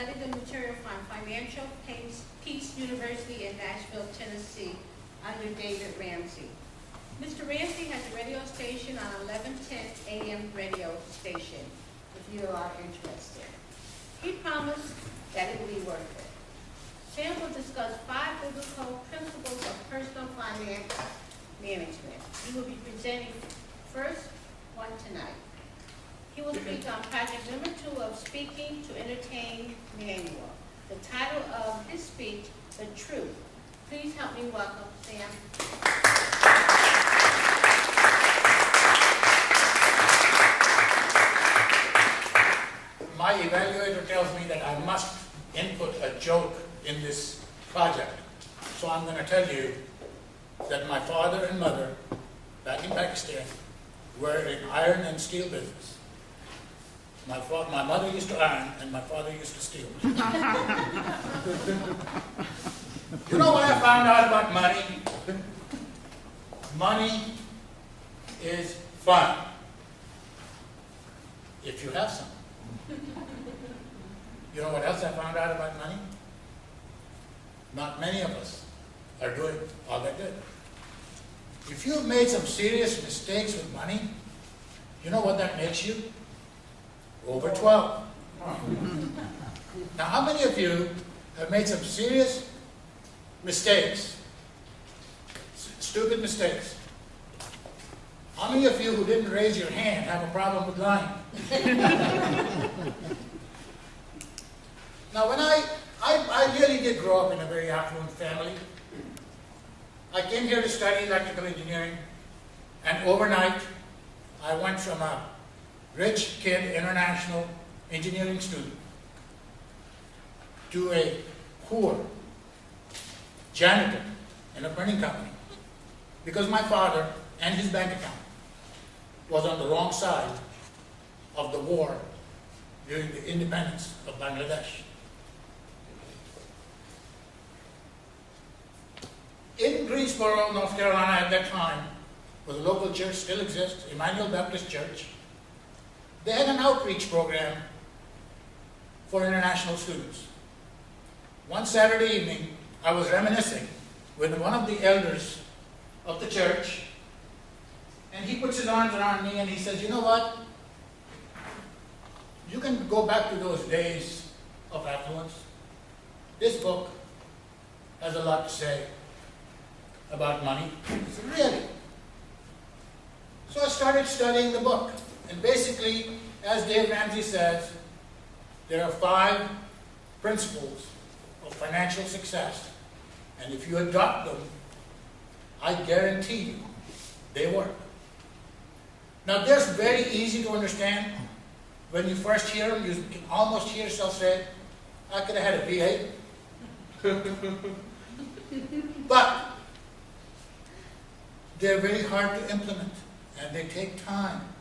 studied the material from Financial Peace University in Nashville, Tennessee, under David Ramsey. Mr. Ramsey has a radio station on 1110 AM radio station, if you are interested. He promised that it will be worth it. Sam will discuss 5 biblical principles of personal finance management. He will be presenting first one tonight. He will speak on project number 2 of Speaking to Entertain Manual. The title of his speech, The Truth. Please help me welcome Sam. My evaluator tells me that I must input a joke in this project. So I'm going to tell you that my father and mother, back in Pakistan, were in iron and steel business. My mother used to iron and my father used to steal. You know what I found out about money? Money is fun if you have some. You know what else I found out about money? Not many of us are doing all that good. If you've made some serious mistakes with money, you know what that makes you? Over 12. Now, how many of you have made some serious mistakes? Stupid mistakes. How many of you who didn't raise your hand have a problem with lying? Now, when I really did grow up in a very affluent family. I came here to study electrical engineering, and overnight, I went from a rich kid, international engineering student, to a poor janitor in a printing company, because my father and his bank account was on the wrong side of the war during the independence of Bangladesh. In Greensboro, North Carolina at that time, where the local church still exists, Emmanuel Baptist Church, they had an outreach program for international students. One Saturday evening, I was reminiscing with one of the elders of the church, and he puts his arms around me and he says, you know what? You can go back to those days of affluence. This book has a lot to say about money. Really. So I started studying the book. And basically, as Dave Ramsey says, there are 5 principles of financial success. And if you adopt them, I guarantee you, they work. Now, they're very easy to understand. When you first hear them, you can almost hear yourself say, I could have had a V8. But they're very hard to implement, and they take time.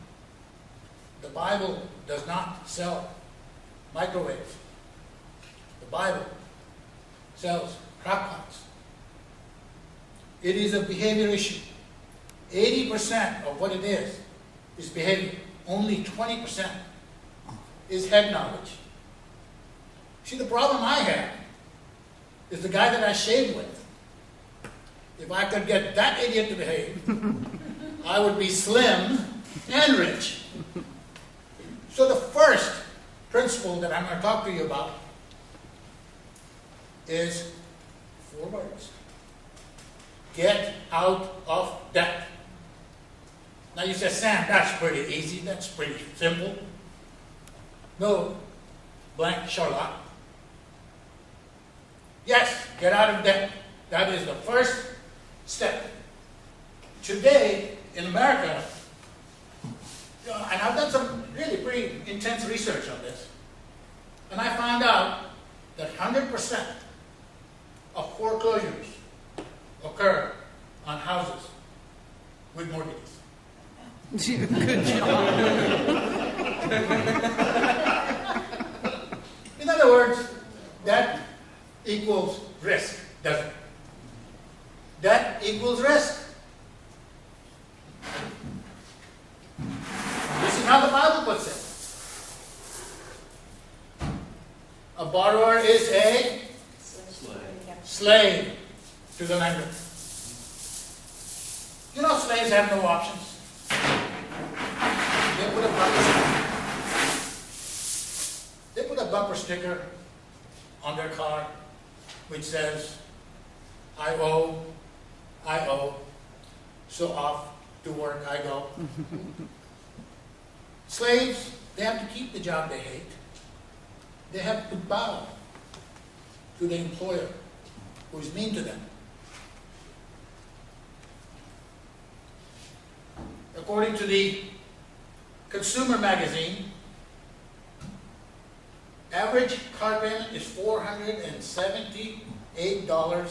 The Bible does not sell microwaves. The Bible sells crock pots. It is a behavior issue. 80% of what it is behavior. Only 20% is head knowledge. See, the problem I have is the guy that I shave with. If I could get that idiot to behave, I would be slim and rich. So the first principle that I'm going to talk to you about is 4 words. Get out of debt. Now you say, Sam, that's pretty easy, that's pretty simple. No, blank Sherlock. Yes, get out of debt. That is the first step. Today, in America, and I've done some really pretty intense research on this, and I found out that 100% of foreclosures occur on houses with mortgages. Good job. In other words, that equals risk, doesn't it? That equals risk. This is how the Bible puts it. A borrower is a slave to the lender. You know, slaves have no options. They put a bumper sticker on their car which says, I owe, so off to work I go. Slaves, they have to keep the job they hate. They have to bow to the employer who is mean to them. According to the Consumer Magazine, average car payment is $478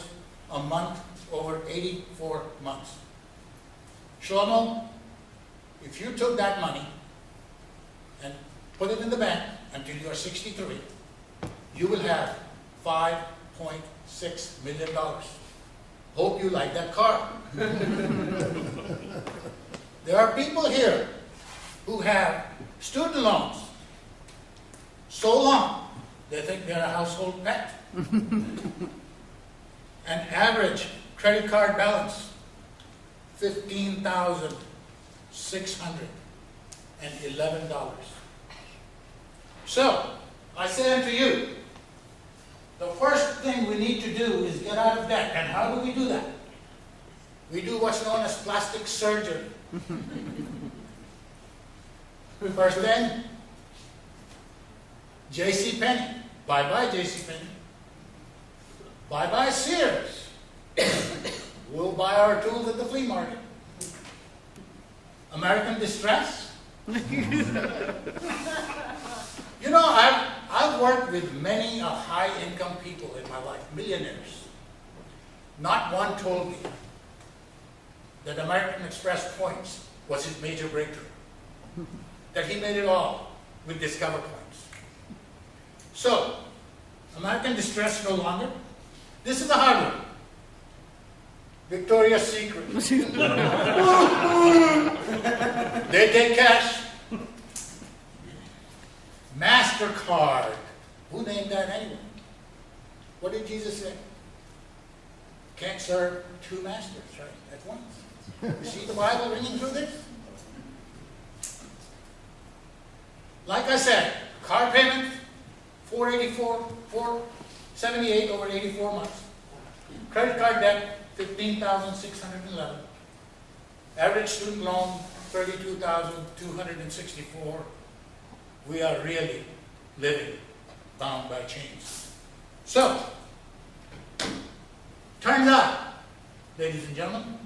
a month over 84 months. Shlomo, if you took that money and put it in the bank until you are 63, you will have $5.6 million. Hope you like that car. There are people here who have student loans so long they think they're a household pet. An average credit card balance, $15,611. So, I say unto you, the first thing we need to do is get out of debt. And how do we do that? We do what's known as plastic surgery. First thing, JCPenney. Bye-bye, JCPenney. Bye-bye, Sears. We'll buy our tools at the flea market. American Distress. You know, I've worked with many high-income people in my life, millionaires. Not one told me that American Express Points was his major breakthrough. That he made it all with Discover Points. So, American Distress no longer. This is the hard one. Victoria's Secret. They take cash. MasterCard. Who named that anyway? What did Jesus say? Can't serve two masters, right, at once. You see the Bible ringing through this? Like I said, car payment, $478 over 84 months. Credit card debt, $15,611. Average student loan, $32,264. We are really living bound by chains. So, turns out, ladies and gentlemen,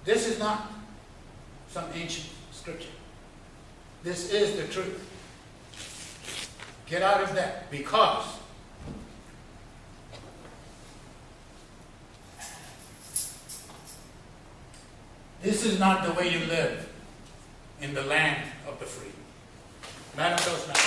this is not some ancient scripture. This is the truth. Get out of that, because this is not the way you live in the land of the free. Madam Toastmaster.